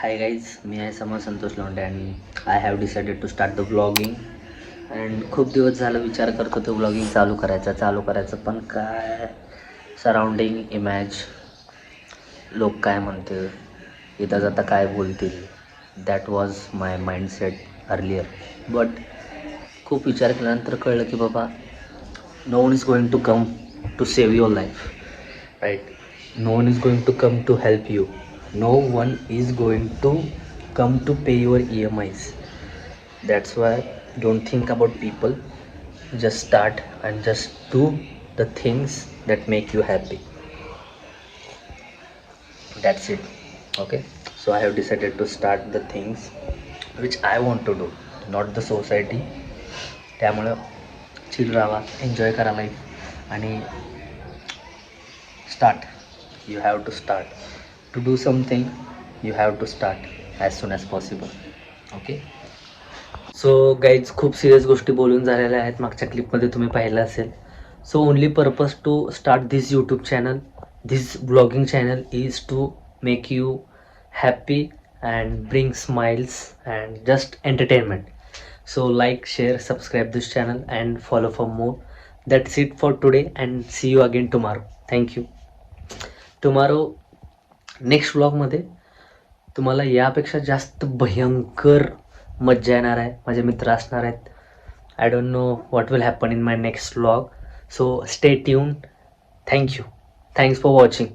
Hi guys, मी आहे समर संतोष लोंढे आणि I have decided to start the blogging. And खूप दिवस झालं विचार करत होतो ब्लॉगिंग चालू करायचं पण काय सराउंडिंग इमॅज, लोक काय म्हणतील, येता जाता काय बोलतील, that was my mindset earlier. But खूप विचार केल्यानंतर कळलं की बाबा no one is going to come to save your life, right? No one is going to come to help you. No one is going to come to pay your EMIs. That's why don't think about people. Just start and just do the things that make you happy. That's it. Okay. So I have decided to start the things which I want to do, not the society. त्यामुळं chill राहा, enjoy करा life आणि start. You have to start. To do something, you have to start as soon as possible. Okay. So guys, खूप serious गोष्टी बोलून झालेल्या आहेत, मागच्या क्लिपमध्ये तुम्ही पाहिलं असेल. So only purpose to start this YouTube channel, this blogging channel is to make you happy and bring smiles and just entertainment. So like, share, subscribe this channel and follow for more. That's it for today and see you again tomorrow. Thank you. Tomorrow next व्लॉगमध्ये तुम्हाला यापेक्षा जास्त भयंकर मज्जा येणार आहे. माझे मित्र असणार आहेत. I don't know what will happen in my next vlog. So stay tune. Thank you. Thanks for watching.